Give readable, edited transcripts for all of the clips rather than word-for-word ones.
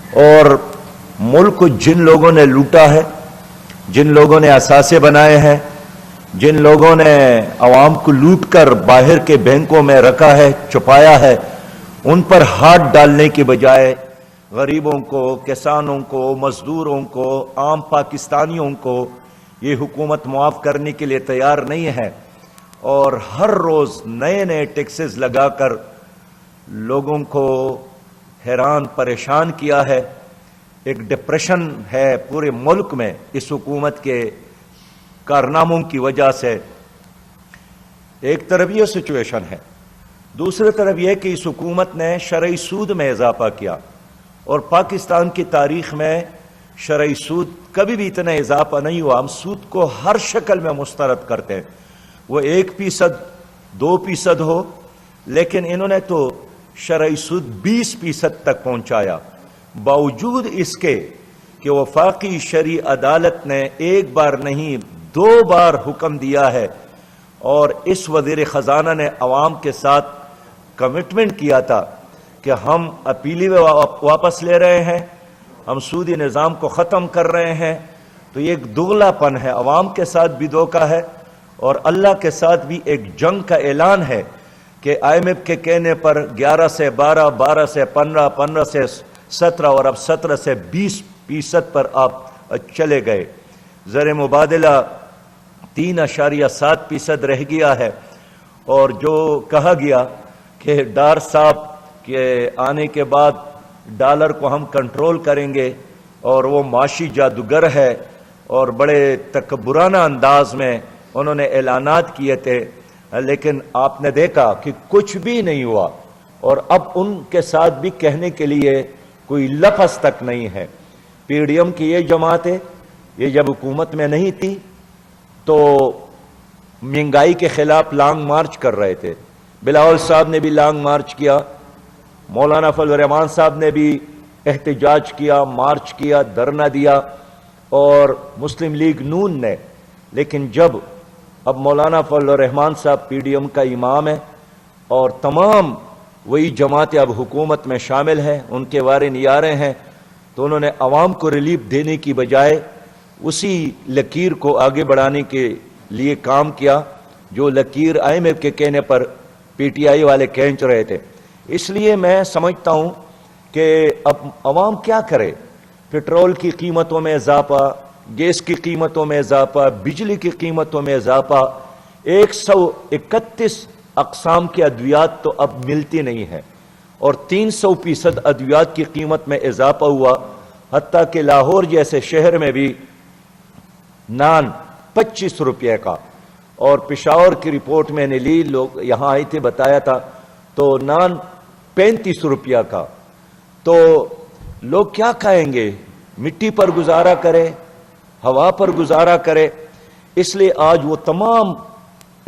اور ملک کو جن لوگوں نے لوٹا ہے، جن لوگوں نے اثاثے بنائے ہیں، جن لوگوں نے عوام کو لوٹ کر باہر کے بینکوں میں رکھا ہے، چھپایا ہے، ان پر ہاتھ ڈالنے کی بجائے غریبوں کو، کسانوں کو، مزدوروں کو، عام پاکستانیوں کو یہ حکومت معاف کرنے کے لیے تیار نہیں ہے، اور ہر روز نئے نئے ٹیکسز لگا کر لوگوں کو حیران پریشان کیا ہے۔ ایک ڈپریشن ہے پورے ملک میں اس حکومت کے کارناموں کی وجہ سے۔ ایک طرف یہ سچویشن ہے، دوسری طرف یہ کہ اس حکومت نے شرعی سود میں اضافہ کیا، اور پاکستان کی تاریخ میں شرعی سود کبھی بھی اتنا اضافہ نہیں ہوا۔ ہم سود کو ہر شکل میں مسترد کرتے ہیں، وہ 1%، 2% ہو، لیکن انہوں نے تو شرعی سود 20% تک پہنچایا، باوجود اس کے کہ وفاقی شرعی عدالت نے ایک بار نہیں 2 بار حکم دیا ہے، اور اس وزیر خزانہ نے عوام کے ساتھ کمٹمنٹ کیا تھا کہ ہم اپیلی واپس لے رہے ہیں، ہم سودی نظام کو ختم کر رہے ہیں۔ تو یہ ایک دغلا پن ہے، عوام کے ساتھ بھی دھوکہ ہے اور اللہ کے ساتھ بھی ایک جنگ کا اعلان ہے کہ IMF کے کہنے پر 11 سے 12، 12 سے 15، 15 سے 17 اور اب 17 سے 20% پر آپ چلے گئے۔ زر مبادلہ 3.7% رہ گیا ہے، اور جو کہا گیا کہ ڈار صاحب کے آنے کے بعد ڈالر کو ہم کنٹرول کریں گے، اور وہ معاشی جادوگر ہے، اور بڑے تکبرانہ انداز میں انہوں نے اعلانات کیے تھے، لیکن آپ نے دیکھا کہ کچھ بھی نہیں ہوا، اور اب ان کے ساتھ بھی کہنے کے لیے کوئی لفظ تک نہیں ہے۔ PDM کی یہ جماعتیں یہ جب حکومت میں نہیں تھی تو مہنگائی کے خلاف لانگ مارچ کر رہے تھے، بلاول صاحب نے بھی لانگ مارچ کیا، مولانا فضل الرحمان صاحب نے بھی احتجاج کیا، مارچ کیا، دھرنا دیا، اور مسلم لیگ نون نے۔ لیکن جب اب مولانا فضل الرحمان صاحب PDM کا امام ہے، اور تمام وہی جماعتیں اب حکومت میں شامل ہیں، ان کے وارث نیارے ہیں، تو انہوں نے عوام کو ریلیف دینے کی بجائے اسی لکیر کو آگے بڑھانے کے لیے کام کیا جو لکیر IMF کے کہنے پر PTI والے کھینچ رہے تھے۔ اس لیے میں سمجھتا ہوں کہ اب عوام کیا کرے؟ پٹرول کی قیمتوں میں اضافہ، گیس کی قیمتوں میں اضافہ، بجلی کی قیمتوں میں اضافہ، 131 اقسام کی ادویات تو اب ملتی نہیں ہیں، اور 300% ادویات کی قیمت میں اضافہ ہوا، حتیٰ کہ لاہور جیسے شہر میں بھی نان 25 روپے کا، اور پشاور کی رپورٹ میں نے لی، لوگ یہاں آئے تھے بتایا تھا، تو نان 35 روپیہ کا۔ تو لوگ کیا کھائیں گے؟ مٹی پر گزارا کرے، ہوا پر گزارا کرے۔ اس لیے آج وہ تمام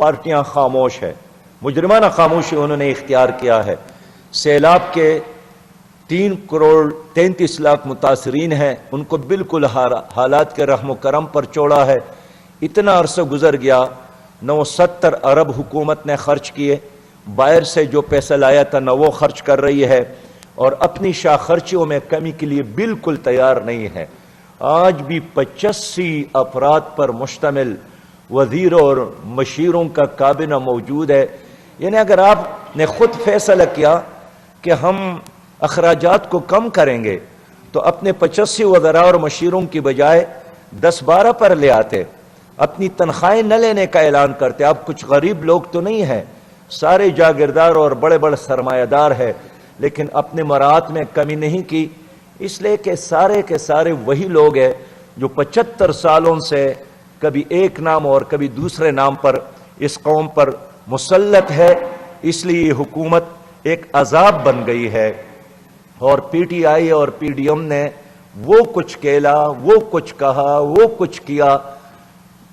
پارٹیاں خاموش ہے، مجرمانہ خاموشی انہوں نے اختیار کیا ہے۔ سیلاب کے 3 کروڑ 33 لاکھ متاثرین ہیں، ان کو بالکل حالات کے رحم و کرم پر چھوڑا ہے۔ اتنا عرصہ گزر گیا، 970 ارب حکومت نے خرچ کیے، باہر سے جو پیسہ لایا تھا نہ وہ خرچ کر رہی ہے، اور اپنی شاہ خرچیوں میں کمی کے لیے بالکل تیار نہیں ہے۔ آج بھی 85 افراد پر مشتمل وزیروں اور مشیروں کا کابینہ موجود ہے۔ یعنی اگر آپ نے خود فیصلہ کیا کہ ہم اخراجات کو کم کریں گے تو اپنے 85 وزراء اور مشیروں کی بجائے 10-12 پر لے آتے، اپنی تنخواہیں نہ لینے کا اعلان کرتے۔ اب کچھ غریب لوگ تو نہیں ہیں، سارے جاگیردار اور بڑے بڑے سرمایہ دار ہیں، لیکن اپنے مراعات میں کمی نہیں کی، اس لیے کہ سارے کے سارے وہی لوگ ہیں جو 75 سالوں سے کبھی ایک نام اور کبھی دوسرے نام پر اس قوم پر مسلط ہے۔ اس لیے یہ حکومت ایک عذاب بن گئی ہے، اور PTI اور PDM نے وہ کچھ کھیلا، وہ کچھ کہا، وہ کچھ کیا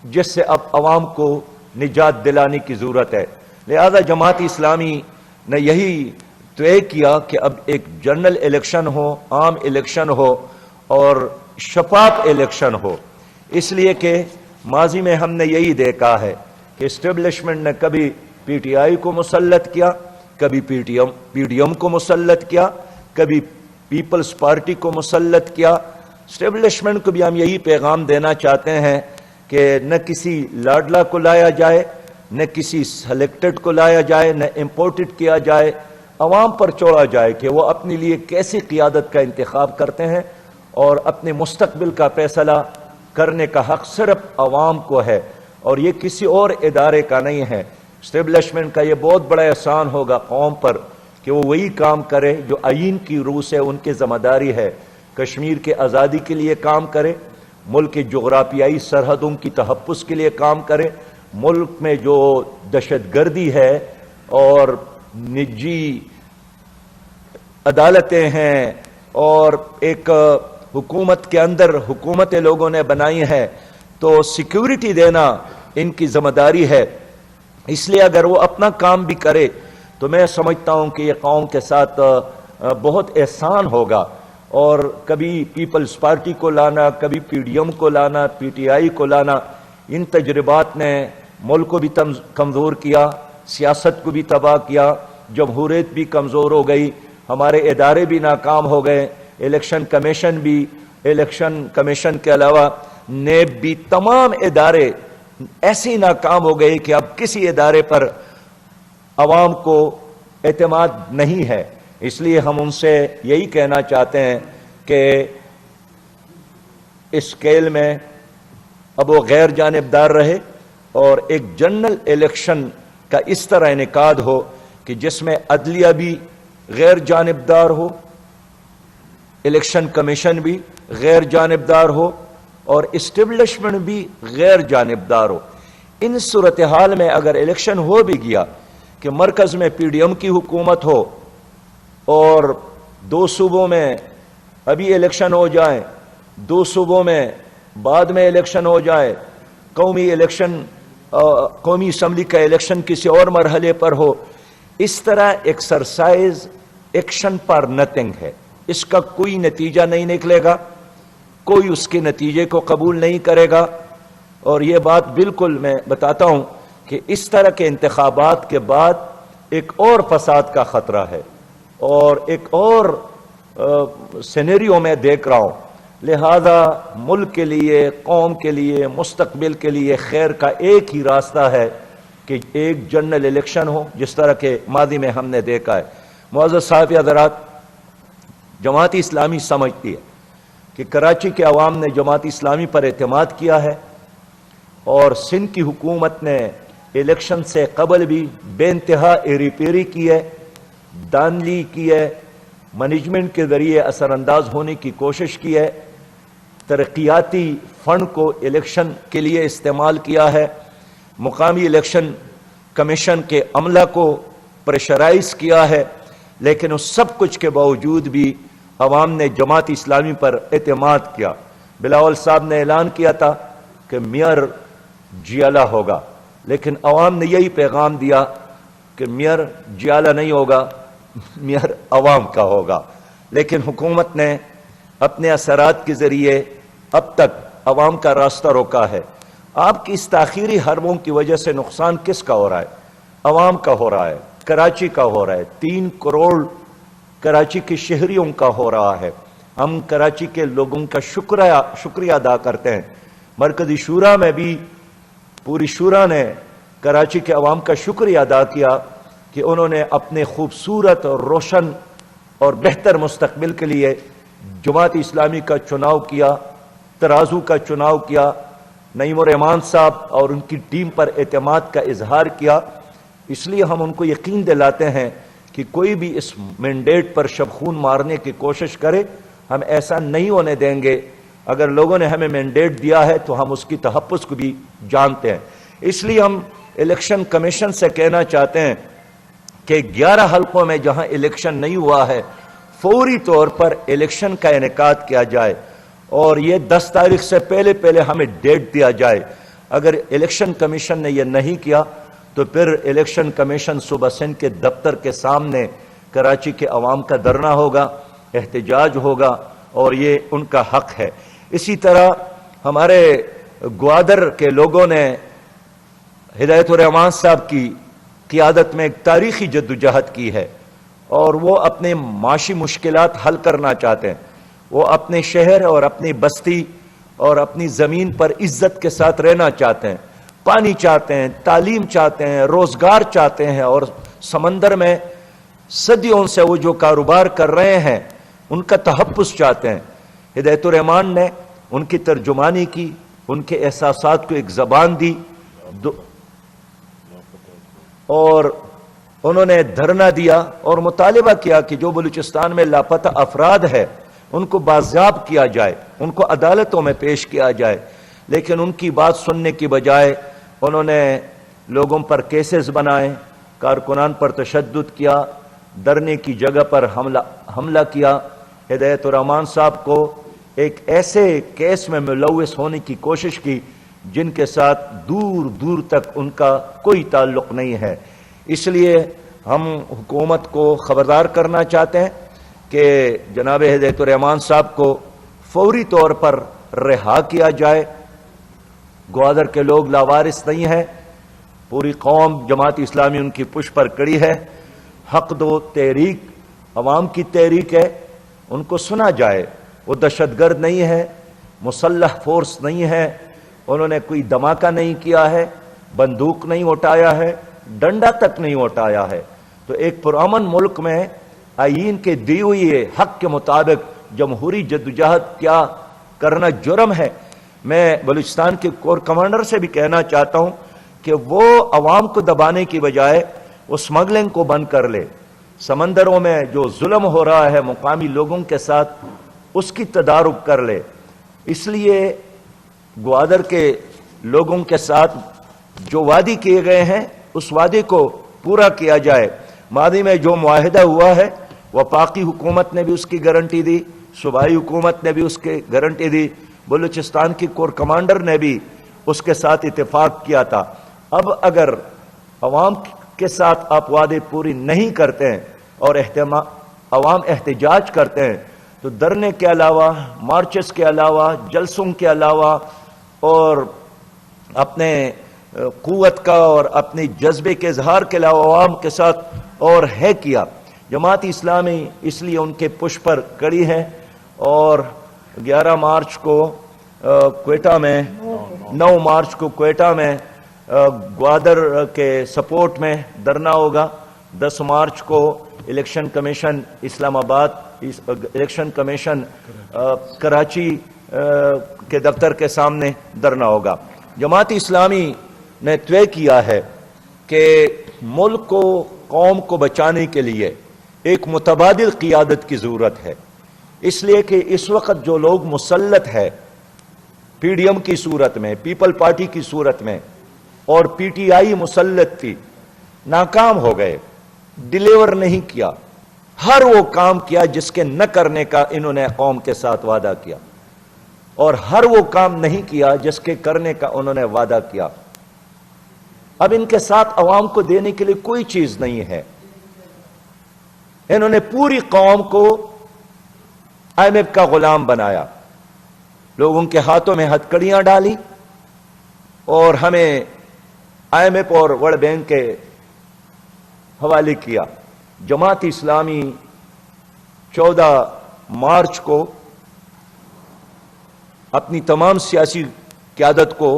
جس سے اب عوام کو نجات دلانے کی ضرورت ہے۔ لہذا جماعت اسلامی نے یہی طے کیا کہ اب ایک جنرل الیکشن ہو، عام الیکشن ہو اور شفاف الیکشن ہو، اس لیے کہ ماضی میں ہم نے یہی دیکھا ہے کہ اسٹیبلشمنٹ نے کبھی PTI کو مسلط کیا، کبھی PDM کو مسلط کیا، کبھی پیپلز پارٹی کو مسلط کیا۔ اسٹیبلشمنٹ کو بھی ہم یہی پیغام دینا چاہتے ہیں کہ نہ کسی لاڈلا کو لایا جائے، نہ کسی سلیکٹڈ کو لایا جائے، نہ امپورٹڈ کیا جائے، عوام پر چھوڑا جائے کہ وہ اپنے لیے کیسی قیادت کا انتخاب کرتے ہیں، اور اپنے مستقبل کا فیصلہ کرنے کا حق صرف عوام کو ہے، اور یہ کسی اور ادارے کا نہیں ہے۔ اسٹیبلشمنٹ کا یہ بہت بڑا احسان ہوگا قوم پر کہ وہ وہی کام کرے جو آئین کی روح سے ان کی ذمہ داری ہے، کشمیر کے آزادی کے لیے کام کرے، ملک کے جغرافیائی سرحدوں کی تحفظ کے لیے کام کرے، ملک میں جو دہشت گردی ہے اور نجی عدالتیں ہیں اور ایک حکومت کے اندر حکومتیں لوگوں نے بنائی ہیں، تو سیکیورٹی دینا ان کی ذمہ داری ہے۔ اس لیے اگر وہ اپنا کام بھی کرے تو میں سمجھتا ہوں کہ یہ قوم کے ساتھ بہت احسان ہوگا۔ اور کبھی پیپلز پارٹی کو لانا، کبھی پی ڈی ایم کو لانا، پی ٹی آئی کو لانا، ان تجربات نے ملک کو بھی کمزور کیا، سیاست کو بھی تباہ کیا، جمہوریت بھی کمزور ہو گئی، ہمارے ادارے بھی ناکام ہو گئے، الیکشن کمیشن کے علاوہ نیب بھی، تمام ادارے ایسے ناکام ہو گئے کہ اب کسی ادارے پر عوام کو اعتماد نہیں ہے۔ اس لیے ہم ان سے یہی کہنا چاہتے ہیں کہ اس اسکیل میں اب وہ غیر جانبدار رہے اور ایک جنرل الیکشن کا اس طرح انعقاد ہو کہ جس میں عدلیہ بھی غیر جانبدار ہو، الیکشن کمیشن بھی غیر جانبدار ہو، اور اسٹیبلشمنٹ بھی غیر جانبدار ہو۔ ان صورتحال میں اگر الیکشن ہو بھی گیا کہ مرکز میں پی ڈی ایم کی حکومت ہو اور 2 صوبوں میں ابھی الیکشن ہو جائیں، 2 صوبوں میں بعد میں الیکشن ہو جائے، قومی اسمبلی کا الیکشن کسی اور مرحلے پر ہو، اس طرح ایکسرسائز ایکشن پر نتھنگ ہے، اس کا کوئی نتیجہ نہیں نکلے گا، کوئی اس کے نتیجے کو قبول نہیں کرے گا۔ اور یہ بات بالکل میں بتاتا ہوں کہ اس طرح کے انتخابات کے بعد ایک اور فساد کا خطرہ ہے اور ایک اور سینیریو میں دیکھ رہا ہوں۔ لہذا ملک کے لیے، قوم کے لیے، مستقبل کے لیے خیر کا ایک ہی راستہ ہے کہ ایک جنرل الیکشن ہو، جس طرح کے ماضی میں ہم نے دیکھا ہے۔ معزز صاحب حضرات، جماعت اسلامی سمجھتی ہے کہ کراچی کے عوام نے جماعت اسلامی پر اعتماد کیا ہے، اور سندھ کی حکومت نے الیکشن سے قبل بھی بے انتہا ایری پیری کی ہے، دانلی کی ہے، مینجمنٹ کے ذریعے اثر انداز ہونے کی کوشش کی ہے، ترقیاتی فنڈ کو الیکشن کے لیے استعمال کیا ہے، مقامی الیکشن کمیشن کے عملہ کو پریشرائز کیا ہے، لیکن اس سب کچھ کے باوجود بھی عوام نے جماعت اسلامی پر اعتماد کیا۔ بلاول صاحب نے اعلان کیا تھا کہ میئر جیالہ ہوگا، لیکن عوام نے یہی پیغام دیا کہ میئر جیالہ نہیں ہوگا، میئر عوام کا ہوگا۔ لیکن حکومت نے اپنے اثرات کے ذریعے اب تک عوام کا راستہ روکا ہے۔ آپ کی اس تاخیری حربوں کی وجہ سے نقصان کس کا ہو رہا ہے؟ عوام کا ہو رہا ہے، کراچی کا ہو رہا ہے، 3 کروڑ کراچی کے شہریوں کا ہو رہا ہے۔ ہم کراچی کے لوگوں کا شکریہ ادا کرتے ہیں۔ مرکزی شورا میں بھی پوری شورا نے کراچی کے عوام کا شکریہ ادا کیا کہ انہوں نے اپنے خوبصورت اور روشن اور بہتر مستقبل کے لیے جماعت اسلامی کا چناؤ کیا، ترازو کا چناؤ کیا، نعیم الرحمان صاحب اور ان کی ٹیم پر اعتماد کا اظہار کیا۔ اس لیے ہم ان کو یقین دلاتے ہیں کہ کوئی بھی اس مینڈیٹ پر شب خون مارنے کی کوشش کرے، ہم ایسا نہیں ہونے دیں گے۔ اگر لوگوں نے ہمیں مینڈیٹ دیا ہے تو ہم اس کی تحفظ کو بھی جانتے ہیں۔ اس لیے ہم الیکشن کمیشن سے کہنا چاہتے ہیں کہ 11 حلقوں میں جہاں الیکشن نہیں ہوا ہے، فوری طور پر الیکشن کا انعقاد کیا جائے، اور یہ 10 تاریخ سے پہلے ہمیں ڈیٹ دیا جائے۔ اگر الیکشن کمیشن نے یہ نہیں کیا تو پھر الیکشن کمیشن صوبہ سندھ کے دفتر کے سامنے کراچی کے عوام کا دھرنا ہوگا، احتجاج ہوگا، اور یہ ان کا حق ہے۔ اسی طرح ہمارے گوادر کے لوگوں نے ہدایت الرحمان صاحب کی قیادت میں ایک تاریخی جدوجہد کی ہے، اور وہ اپنے معاشی مشکلات حل کرنا چاہتے ہیں، وہ اپنے شہر اور اپنی بستی اور اپنی زمین پر عزت کے ساتھ رہنا چاہتے ہیں، پانی چاہتے ہیں، تعلیم چاہتے ہیں، روزگار چاہتے ہیں، اور سمندر میں صدیوں سے وہ جو کاروبار کر رہے ہیں ان کا تحفظ چاہتے ہیں۔ ہدایت الرحمان نے ان کی ترجمانی کی، ان کے احساسات کو ایک زبان دی، اور انہوں نے دھرنا دیا اور مطالبہ کیا کہ جو بلوچستان میں لاپتہ افراد ہے ان کو بازیاب کیا جائے، ان کو عدالتوں میں پیش کیا جائے، لیکن ان کی بات سننے کی بجائے انہوں نے لوگوں پر کیسز بنائے، کارکنان پر تشدد کیا، ڈرنے کی جگہ پر حملہ کیا۔ ہدایت الرحمان صاحب کو ایک ایسے کیس میں ملوث ہونے کی کوشش کی جن کے ساتھ دور دور تک ان کا کوئی تعلق نہیں ہے۔ اس لیے ہم حکومت کو خبردار کرنا چاہتے ہیں کہ جناب ہدایت الرحمان صاحب کو فوری طور پر رہا کیا جائے۔ گوادر کے لوگ لاوارث نہیں ہیں، پوری قوم جماعت اسلامی ان کی پشت پر کڑی ہے۔ حق دو تحریک عوام کی تحریک ہے، ان کو سنا جائے۔ وہ دہشت گرد نہیں ہے، مسلح فورس نہیں ہے، انہوں نے کوئی دھماکہ نہیں کیا ہے، بندوق نہیں اٹھایا ہے، ڈنڈا تک نہیں اٹھایا ہے۔ تو ایک پرامن ملک میں آئین کے دی ہوئی حق کے مطابق جمہوری جدوجہد کیا کرنا جرم ہے۔ میں بلوچستان کے کور کمانڈر سے بھی کہنا چاہتا ہوں کہ وہ عوام کو دبانے کی بجائے وہ سمگلنگ کو بند کر لے۔ سمندروں میں جو ظلم ہو رہا ہے مقامی لوگوں کے ساتھ اس کی تدارک کر لے۔ اس لیے گوادر کے لوگوں کے ساتھ جو وعدے کیے گئے ہیں اس وعدے کو پورا کیا جائے۔ ماضی میں جو معاہدہ ہوا ہے وفاقی حکومت نے بھی اس کی گارنٹی دی، صوبائی حکومت نے بھی اس کی گارنٹی دی، بلوچستان کی کور کمانڈر نے بھی اس کے ساتھ اتفاق کیا تھا۔ اب اگر عوام کے ساتھ آپ وعدے پوری نہیں کرتے ہیں اور عوام احتجاج کرتے ہیں تو دھرنے کے علاوہ، مارچز کے علاوہ، جلسوں کے علاوہ اور اپنے قوت کا اور اپنے جذبے کے اظہار کے علاوہ عوام کے ساتھ اور ہے کیا۔ جماعت اسلامی اس لیے ان کے پشت پر کڑی ہے، اور 11 مارچ کو کوئٹہ میں، 9 مارچ کو کوئٹہ میں گوادر کے سپورٹ میں دھرنا ہوگا، 10 مارچ کو الیکشن کمیشن اسلام آباد، الیکشن کمیشن کراچی کے دفتر کے سامنے دھرنا ہوگا۔ جماعت اسلامی نے طے کیا ہے کہ ملک کو، قوم کو بچانے کے لیے ایک متبادل قیادت کی ضرورت ہے، اس لیے کہ اس وقت جو لوگ مسلط ہے پی ڈی ایم کی صورت میں، پیپل پارٹی کی صورت میں، اور پی ٹی آئی مسلط تھی، ناکام ہو گئے، ڈیلیور نہیں کیا، ہر وہ کام کیا جس کے نہ کرنے کا انہوں نے قوم کے ساتھ وعدہ کیا، اور ہر وہ کام نہیں کیا جس کے کرنے کا انہوں نے وعدہ کیا۔ اب ان کے ساتھ عوام کو دینے کے لیے کوئی چیز نہیں ہے۔ انہوں نے پوری قوم کو آئی ایم ایف کا غلام بنایا، لوگوں کے ہاتھوں میں ہتھکڑیاں ڈالی اور ہمیں آئی ایم ایف اور ورلڈ بینک کے حوالے کیا۔ جماعت اسلامی 14 مارچ کو اپنی تمام سیاسی قیادت کو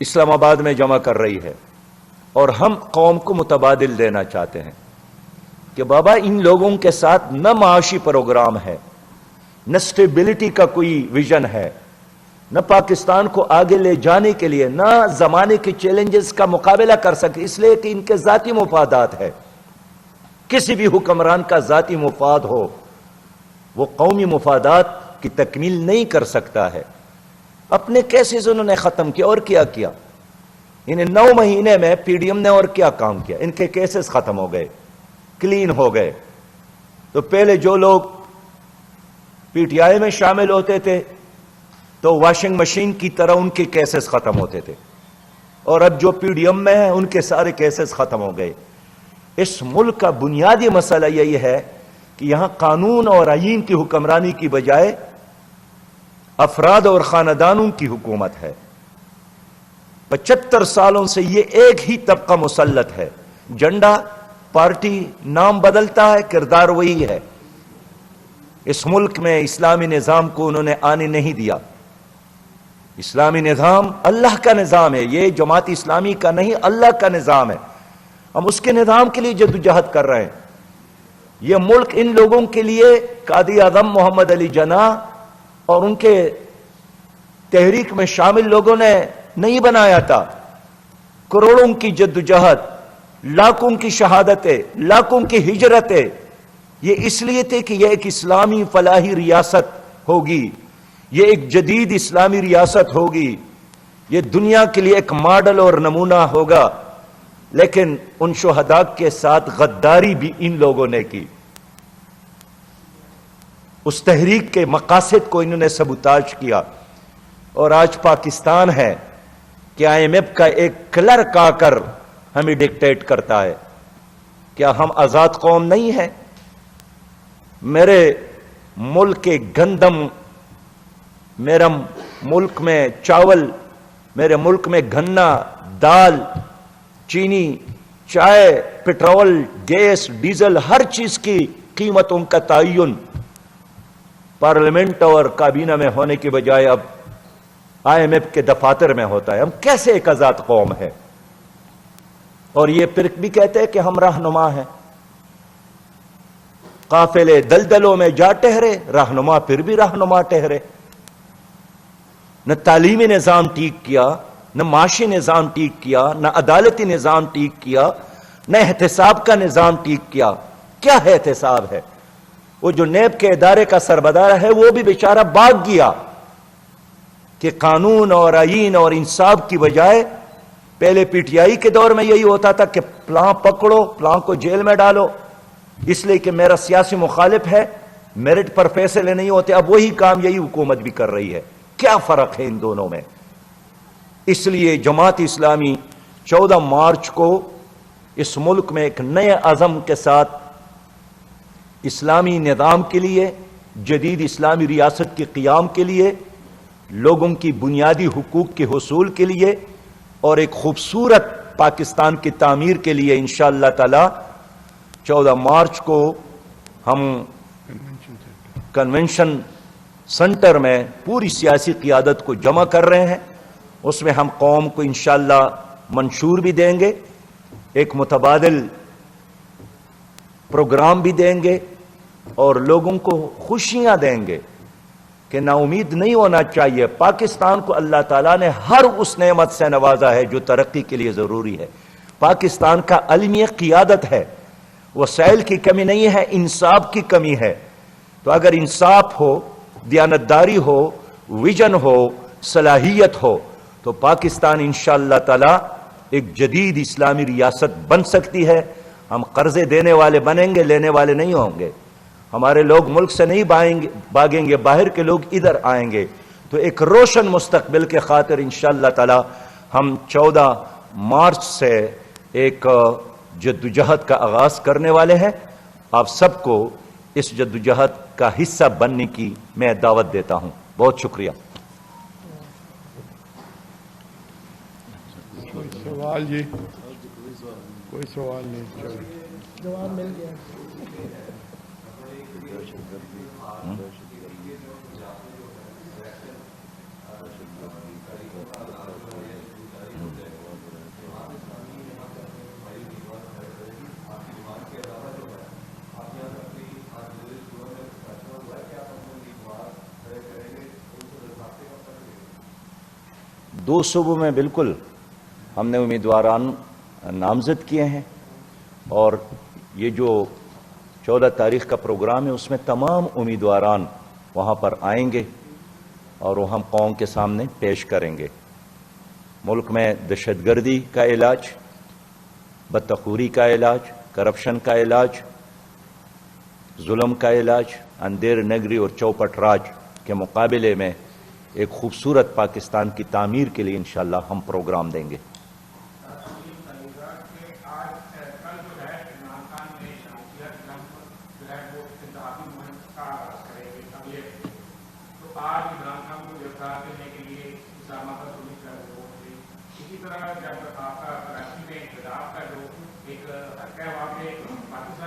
اسلام آباد میں جمع کر رہی ہے، اور ہم قوم کو متبادل دینا چاہتے ہیں کہ بابا ان لوگوں کے ساتھ نہ معاشی پروگرام ہے، نہ سٹیبلٹی کا کوئی ویژن ہے، نہ پاکستان کو آگے لے جانے کے لیے، نہ زمانے کے چیلنجز کا مقابلہ کر سکے، اس لیے کہ ان کے ذاتی مفادات ہے۔ کسی بھی حکمران کا ذاتی مفاد ہو وہ قومی مفادات کی تکمیل نہیں کر سکتا ہے۔ اپنے کیسز انہوں نے ختم کیا، اور کیا کیا؟ انہیں 9 مہینے میں پی ڈی ایم نے اور کیا کام کیا؟ ان کے کیسز ختم ہو گئے، کلین ہو گئے۔ تو پہلے جو لوگ پی ٹی آئی میں شامل ہوتے تھے تو واشنگ مشین کی طرح ان کے کیسز ختم ہوتے تھے، اور اب جو پی ڈی ایم میں ہیں ان کے سارے کیسز ختم ہو گئے۔ اس ملک کا بنیادی مسئلہ یہی ہے کہ یہاں قانون اور آئین کی حکمرانی کی بجائے افراد اور خاندانوں کی حکومت ہے۔ 75 سالوں سے یہ ایک ہی طبقہ مسلط ہے، جھنڈا پارٹی نام بدلتا ہے، کردار وہی ہے۔ اس ملک میں اسلامی نظام کو انہوں نے آنے نہیں دیا۔ اسلامی نظام اللہ کا نظام ہے، یہ جماعت اسلامی کا نہیں، اللہ کا نظام ہے۔ ہم اس کے نظام کے لیے جدوجہد کر رہے ہیں۔ یہ ملک ان لوگوں کے لیے قائد اعظم محمد علی جناح اور ان کے تحریک میں شامل لوگوں نے نہیں بنایا تھا۔ کروڑوں کی جدوجہد، لاکھوں کی شہادتیں، لاکھوں کی ہجرتیں، یہ اس لیے تھے کہ یہ ایک اسلامی فلاحی ریاست ہوگی، یہ ایک جدید اسلامی ریاست ہوگی، یہ دنیا کے لیے ایک ماڈل اور نمونہ ہوگا۔ لیکن ان شہداء کے ساتھ غداری بھی ان لوگوں نے کی۔ اس تحریک کے مقاصد کو انہوں نے سبوتاژ کیا، اور آج پاکستان ہے کہ آئی ایم ایف کا ایک کلرک آ کر ہمیں ڈکٹیٹ کرتا ہے۔ کیا ہم آزاد قوم نہیں ہیں؟ میرے ملک کے گندم، میرے ملک میں چاول، میرے ملک میں گنا، دال، چینی، چائے، پٹرول، گیس، ڈیزل، ہر چیز کی قیمتوں کا تعین پارلیمنٹ اور کابینہ میں ہونے کی بجائے اب آئی ایم ایف کے دفاتر میں ہوتا ہے۔ ہم کیسے ایک آزاد قوم ہے؟ اور یہ پھر بھی کہتے ہیں کہ ہم رہنما ہیں۔ قافلے دلدلوں میں جا ٹہرے، رہنما پھر بھی رہنما ٹہرے۔ نہ تعلیمی نظام ٹھیک کیا، نہ معاشی نظام ٹھیک کیا، نہ عدالتی نظام ٹھیک کیا، نہ احتساب کا نظام ٹھیک کیا۔ کیا ہے احتساب ہے؟ وہ جو نیب کے ادارے کا سربراہ ہے وہ بھی بیچارہ بھاگ گیا کہ قانون اور آئین اور انصاف کی بجائے پہلے پی ٹی آئی کے دور میں یہی ہوتا تھا کہ پلاں پکڑو، پلاں کو جیل میں ڈالو، اس لیے کہ میرا سیاسی مخالف ہے، میرٹ پر فیصلے نہیں ہوتے۔ اب وہی کام یہی حکومت بھی کر رہی ہے۔ کیا فرق ہے ان دونوں میں؟ اس لیے جماعت اسلامی 14 مارچ کو اس ملک میں ایک نئے عزم کے ساتھ اسلامی نظام کے لیے، جدید اسلامی ریاست کے قیام کے لیے، لوگوں کی بنیادی حقوق کے حصول کے لیے اور ایک خوبصورت پاکستان کی تعمیر کے لیے انشاءاللہ تعالی 14 مارچ کو ہم کنونشن سنٹر میں پوری سیاسی قیادت کو جمع کر رہے ہیں۔ اس میں ہم قوم کو انشاءاللہ منشور بھی دیں گے، ایک متبادل پروگرام بھی دیں گے، اور لوگوں کو خوشیاں دیں گے کہ نا امید نہیں ہونا چاہیے۔ پاکستان کو اللہ تعالیٰ نے ہر اس نعمت سے نوازا ہے جو ترقی کے لیے ضروری ہے۔ پاکستان کا عالمی قیادت ہے، وسائل کی کمی نہیں ہے، انصاف کی کمی ہے۔ تو اگر انصاف ہو، دیانتداری ہو، ویژن ہو، صلاحیت ہو، تو پاکستان انشاءاللہ تعالی ایک جدید اسلامی ریاست بن سکتی ہے۔ ہم قرضے دینے والے بنیں گے، لینے والے نہیں ہوں گے۔ ہمارے لوگ ملک سے نہیں بھاگیں گے، باہر کے لوگ ادھر آئیں گے۔ تو ایک روشن مستقبل کے خاطر انشاءاللہ تعالی ہم 14 مارچ سے ایک جدوجہد کا آغاز کرنے والے ہیں۔ آپ سب کو اس جدوجہد کا حصہ بننے کی میں دعوت دیتا ہوں۔ بہت شکریہ۔ کوئی سوال جی؟ کوئی سوال نہیں، چلو جواب مل گیا۔ دو صوبوں میں بالکل ہم نے امیدواران نامزد کیے ہیں، اور یہ جو 14 تاریخ کا پروگرام ہے اس میں تمام امیدواران وہاں پر آئیں گے اور وہ ہم قوم کے سامنے پیش کریں گے۔ ملک میں دہشت گردی کا علاج، بدتخوری کا علاج، کرپشن کا علاج، ظلم کا علاج، اندھیر نگری اور چوپٹ راج کے مقابلے میں ایک خوبصورت پاکستان کی تعمیر کے لیے انشاءاللہ ہم پروگرام دیں گے۔ اسی طرح جب آپ کا کراچی میں انقلاب کا جو ایک واقع